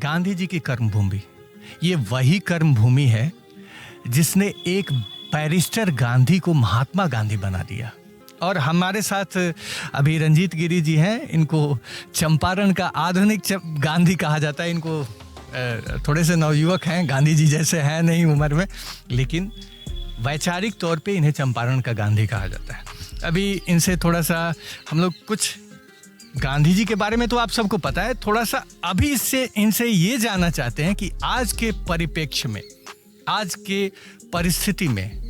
गांधी जी की कर्मभूमि, ये वही कर्मभूमि है जिसने एक बैरिस्टर गांधी को महात्मा गांधी बना दिया। और हमारे साथ अभी रंजीत गिरी जी हैं, इनको चंपारण का आधुनिक गांधी कहा जाता है। इनको थोड़े से नवयुवक हैं, गांधी जी जैसे हैं नहीं उम्र में, लेकिन वैचारिक तौर पे इन्हें चंपारण का गांधी कहा जाता है। अभी इनसे थोड़ा सा हम लोग कुछ गांधी जी के बारे में तो आप सबको पता है, थोड़ा सा अभी इनसे ये जानना चाहते हैं कि आज के परिप्रेक्ष्य में, आज के परिस्थिति में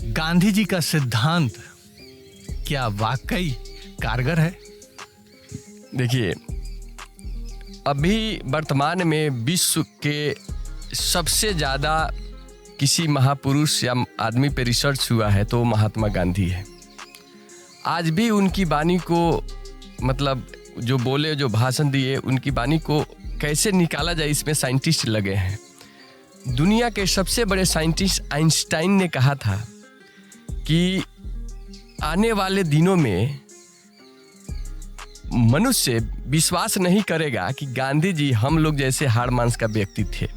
गांधी जी का सिद्धांत क्या वाकई कारगर है? देखिए, अभी वर्तमान में विश्व के सबसे ज़्यादा किसी महापुरुष या आदमी पे रिसर्च हुआ है तो महात्मा गांधी है। आज भी उनकी वाणी को, मतलब जो बोले, जो भाषण दिए, उनकी वाणी को कैसे निकाला जाए, इसमें साइंटिस्ट लगे हैं। दुनिया के सबसे बड़े साइंटिस्ट आइंस्टाइन ने कहा था कि आने वाले दिनों में मनुष्य विश्वास नहीं करेगा कि गांधी जी हम लोग जैसे हाड़ मांस का व्यक्ति थे।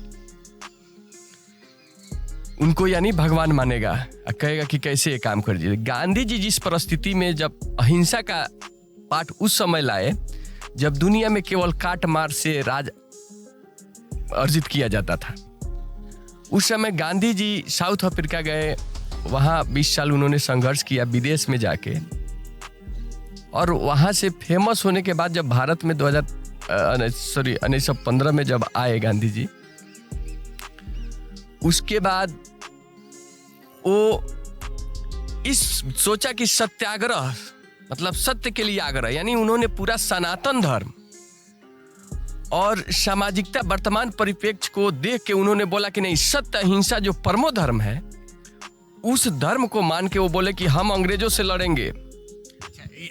उनको यानी भगवान मानेगा, कहेगा कि कैसे ये काम कर दिए। गांधी जी जिस परिस्थिति में जब अहिंसा का पाठ उस समय लाए जब दुनिया में केवल काट मार से राज अर्जित किया जाता था, उस समय गांधी जी साउथ अफ्रीका गए, वहाँ 20 साल उन्होंने संघर्ष किया विदेश में जाके, और वहाँ से फेमस होने के बाद जब भारत में 1915 में जब आए गांधी जी, उसके बाद वो इस सोचा कि सत्याग्रह मतलब सत्य के लिए आग्रह, यानी उन्होंने पूरा सनातन धर्म और सामाजिकता वर्तमान परिप्रेक्ष्य को देख के उन्होंने बोला कि नहीं, सत्य अहिंसा जो परमो धर्म है उस धर्म को मान के वो बोले कि हम अंग्रेजों से लड़ेंगे।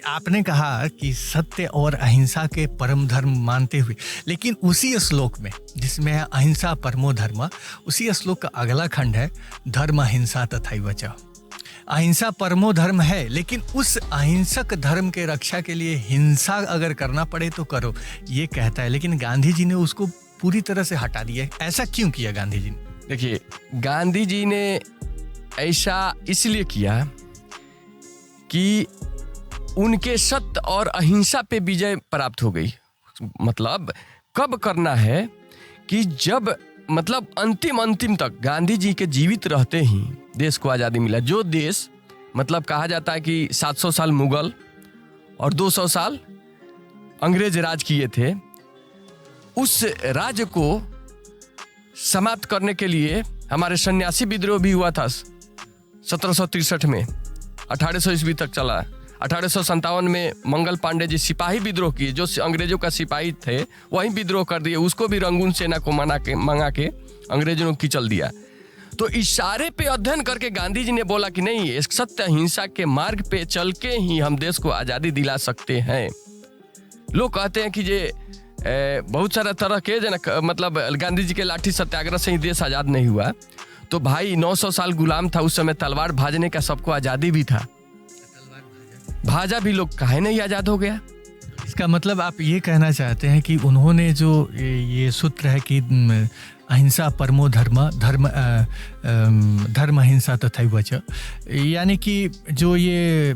आपने कहा कि सत्य और अहिंसा के परम धर्म मानते हुए, लेकिन उसी श्लोक में जिसमें है अहिंसा परमो धर्म, उसी श्लोक का अगला खंड है धर्म अहिंसा तथैव च। अहिंसा परमो धर्म है, लेकिन उस अहिंसक धर्म के रक्षा के लिए हिंसा अगर करना पड़े तो करो, ये कहता है। लेकिन गांधी जी ने उसको पूरी तरह से हटा दिया। ऐसा क्यों किया गांधी जी ने? देखिए, गांधी जी ने ऐसा इसलिए किया कि उनके सत्य और अहिंसा पे विजय प्राप्त हो गई। मतलब कब करना है कि जब मतलब अंतिम तक गांधी जी के जीवित रहते ही देश को आज़ादी मिला। जो देश मतलब कहा जाता है कि 700 साल मुगल और 200 साल अंग्रेज राज किए थे, उस राज्य को समाप्त करने के लिए हमारे सन्यासी विद्रोह भी हुआ था 1763 में, 1800 ईस्वी तक चला। 1857 में मंगल पांडे जी सिपाही विद्रोह किए, जो अंग्रेजों का सिपाही थे वही विद्रोह कर दिए, उसको भी रंगून सेना को मंगा के अंग्रेजों ने किचल दिया। तो इशारे पे अध्ययन करके गांधी जी ने बोला कि नहीं, इस सत्य अहिंसा के मार्ग पे चल के ही हम देश को आज़ादी दिला सकते हैं। लोग कहते हैं कि ये बहुत सारा तरह के मतलब गांधी जी के लाठी सत्याग्रह से ही देश आज़ाद नहीं हुआ। तो भाई 900 साल गुलाम था उस समय, तलवार भाजने का सबको आज़ादी भी था, भाजा भी लोग, काहे नहीं आज़ाद हो गया? इसका मतलब आप ये कहना चाहते हैं कि उन्होंने जो ये सूत्र है कि अहिंसा परमो धर्म, धर्म अहिंसा तथैव च, यानी कि जो ये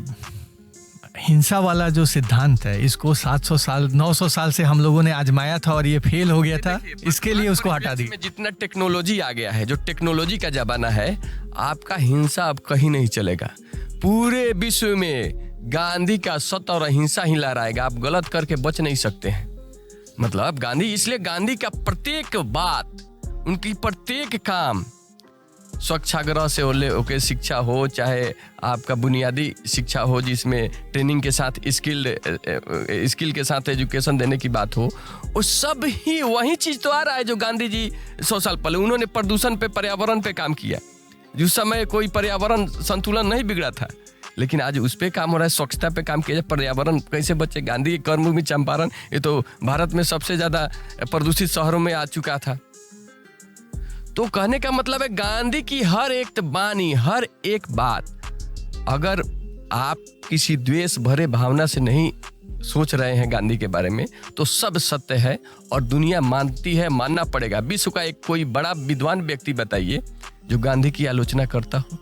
हिंसा वाला जो सिद्धांत है, इसको 700 साल 900 साल से हम लोगों ने आजमाया था और ये फेल हो गया था, इसके लिए उसको हटा दी। जितना टेक्नोलॉजी आ गया है, जो टेक्नोलॉजी का जमाना है, आपका हिंसा अब कहीं नहीं चलेगा। पूरे विश्व में गांधी का सत्य और अहिंसा ही लहराएगा, आप गलत करके बच नहीं सकते हैं। मतलब गांधी, इसलिए गांधी का प्रत्येक बात, उनकी प्रत्येक काम, स्वच्छाग्रह से होके शिक्षा हो, चाहे आपका बुनियादी शिक्षा हो जिसमें ट्रेनिंग के साथ स्किल के साथ एजुकेशन देने की बात हो, वो सब ही वही चीज़ तो आ रहा है जो गांधी जी 100 साल पहले उन्होंने प्रदूषण पे, पर्यावरण पे काम किया। जिस समय कोई पर्यावरण संतुलन नहीं बिगड़ा था, लेकिन आज उस पे काम हो रहा है, स्वच्छता पे काम किया जाए, पर्यावरण कैसे बचे। गांधी की कर्मभूमि चंपारण, ये तो भारत में सबसे ज़्यादा प्रदूषित शहरों में आ चुका था। तो कहने का मतलब है गांधी की हर एक वाणी, हर एक बात, अगर आप किसी द्वेष भरे भावना से नहीं सोच रहे हैं गांधी के बारे में, तो सब सत्य है और दुनिया मानती है, मानना पड़ेगा। विश्व का एक कोई बड़ा विद्वान व्यक्ति बताइए जो गांधी की आलोचना करता हो।